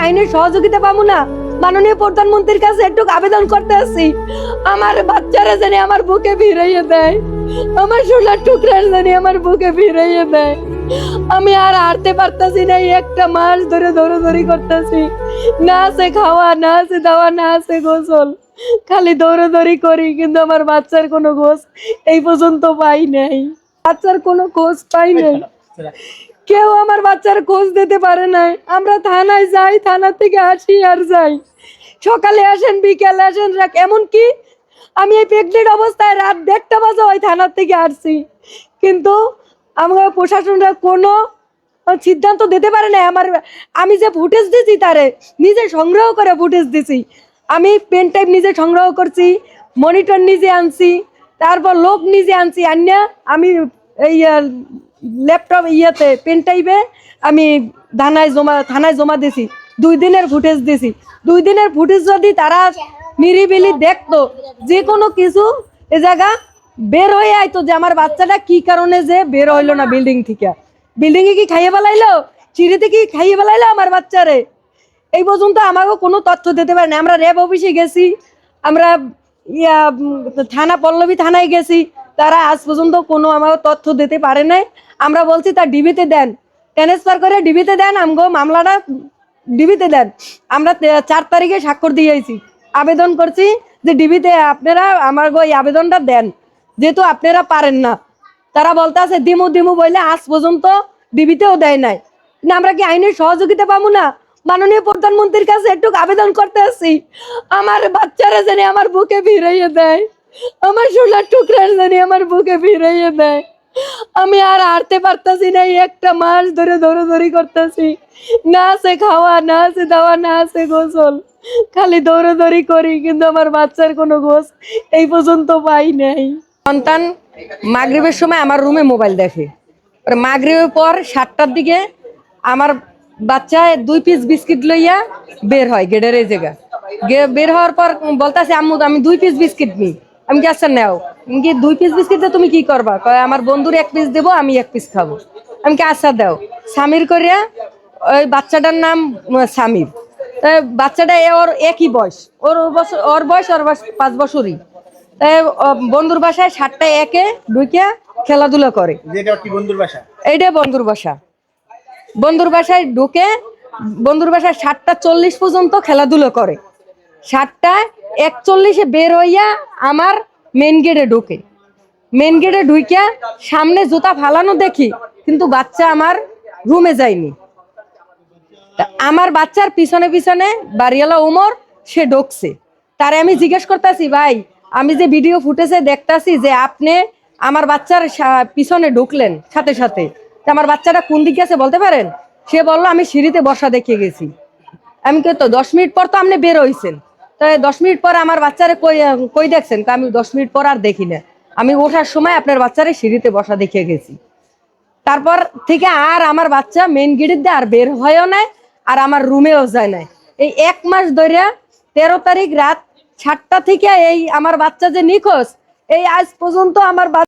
আইনের সহযোগিতা পাবো না? মাননীয় প্রধানমন্ত্রীর কাছে একটু আবেদন করতে আসি, আমার বাচ্চারা জানি আমার বুকে ভিড়াইয়ে দেয়, আমার সোনার টুকরা জানি আমার বুকে ভিড়াইয়ে দেয়। আমি আর হারতে পারতাছি না, একটা মাস ধরে দৌড়াদৌড়ি করতেছি, না আছে খাওয়া, না আছে দাওয়া, না আছে গোসল, খালি দৌড়াদৌড়ি করি, কিন্তু আমার বাচ্চার কোনো খোঁজ এই পর্যন্ত পাই নাই। বাচ্চার কোনো খোঁজ পাই নাই, কেউ আমার বাচ্চার খোঁজ দিতে পারে নাই। আমরা থানায় যাই, থানা থেকে আসি আর যাই, সকালে আসেন বিকেলে আসেন, এমনকি আমি এই প্রেগনেন্ট অবস্থায় রাত 1:30 বাজে ওই থানার থেকে আসছি, কিন্তু আমার প্রশাসনরা কোনো সিদ্ধান্ত দিতে পারে না। আমি যে ফুটেজ দিছি তারে নিজে সংগ্রহ করে ফুটেজ দিছি, আমি পেন টাইপ নিজে সংগ্রহ করছি, মনিটর নিজে আনছি, তারপর লোক নিজে আনছি, আনিয়া আমি এই ল্যাপটপ পেন টাইপে আমি থানায় জমা দিছি। 2 দিনের ফুটেজ দিছি। 2 দিনের ফুটেজ যদি তারা নিরিবিলি দেখতো, যে কোনো কিছু এ জায়গা বের হয়ে আইতো যে আমার বাচ্চাটা কি কারণে যে বের হইলো না বিল্ডিং থেকে। বিল্ডিং এ কি খাইয়ে বেলাইলো, সিঁড়িতে কি খাইয়ে বেলাইলো আমার বাচ্চারে, এই পর্যন্ত আমাকেও কোনো তথ্য দিতে পারে না। আমরা র্যাব অফিসে গেছি, আমরা থানা পল্লবী থানায় গেছি, তারা আজ পর্যন্ত কোনো আমাকে তথ্য দিতে পারে নাই। আমরা বলছি তার ডিবিতে দেন, ট্রান্সফার করে ডিবিতে দেন, আমগো মামলাটা ডিবিতে দেন। আমরা 4 তারিখে স্বাক্ষর দিয়েছি, আবেদন করছি যে ডিবিতে আপনারা আমার এই আবেদনটা দেন, যেহেতু আপনারা পারেন না। তারা বলতে আছে দিমু দিমু বলে আজ পর্যন্ত ডিবিতেও দেয় নাই। না, আমরা কি আইনের সহযোগিতা পাবো না? মাননীয় প্রধানমন্ত্রীর কাছে একটু আবেদন করতে আসি, আমার বাচ্চারা জানি আমার বুকে ভিড়াইয়ে দেয়, আমার সোনার টুকরা জানি আমার বুকে ভিড়াইয়ে দেয়। আমি আর হারতে পারতাছি না, একটা মাস ধরে দৌড়াদৌড়ি করতেছি, না আছে খাওয়া, না আছে দাওয়া, না আছে গোসল, খালি দৌড়াদৌড়ি করি, কিন্তু আমার বাচ্চার কোনো খোঁজ এই পর্যন্ত পাই নাই। সন্তান মাগরিবের সময় আমার রুমে মোবাইল দেখে, মাগরিবের পর 7টার দিকে আমার বাচ্চা 2 পিস বিস্কিট লইয়া বের হয় গেটের এই জায়গা। বের হওয়ার পর বলতেছে আম্মু আমি 2 পিস বিস্কিট নিই। আমি কি আচ্ছা নেও, আমি কি 2 পিস বিস্কিট তুমি কি করবা? আমার বন্ধুর 1 পিস দেবো, আমি 1 পিস খাবো। আমি কি আচ্ছা দাও। সামির করিয়া, ওই বাচ্চাটার নাম সামির, বাচ্চাটা ওর একই বয়স, ওর বয়স 5 বছরই। বন্ধুর বাসায় 7টা 1-এ ঢুকিয়া খেলাধুলা করে। এইটা বন্ধুর বাসা। বন্ধুর বাসায় ঢুকে বন্ধুর বাসায় 7টা 40 পর্যন্ত খেলাধুলা করে, 7টা 41-এ বের হইয়া আমার মেন গেটে ঢুকে। মেন গেটে ঢুকিয়া সামনে জুতা ফালানো দেখি, কিন্তু বাচ্চা আমার রুমে যায়নি। আমার বাচ্চার পিছনে পিছনে বাড়িওয়ালা উমর সে ঢুকছে। তারে আমি জিজ্ঞেস করতেছি, ভাই আমি যে ভিডিও ফুটেজে দেখতাছি যে আপনি আমার বাচ্চার পিছনে ঢুকলেন সাথে সাথে, আমার বাচ্চাটা কোন দিকে আছে বলতে পারেন? সে বললো আমি সিঁড়িতে বসা দেখে গেছি। আমি তো 10 মিনিট পর তো আপনি বের হইছেন, তাই 10 মিনিট পর আমার বাচ্চারে কই দেখছেন? আমি 10 মিনিট পর আর দেখি না, আমি ওঠার সময় আপনার বাচ্চারে সিঁড়িতে বসা দেখে গেছি। তারপর থেকে আর আমার বাচ্চা মেন গেটের দিয়ে আর বের হয়ও নাই, আর আমার রুমেও যায় নাই। এই 1 মাস ধরে 13 তারিখ রাত 7টা থেকে এই আমার বাচ্চা যে নিখোঁজ, এই আজ পর্যন্ত আমার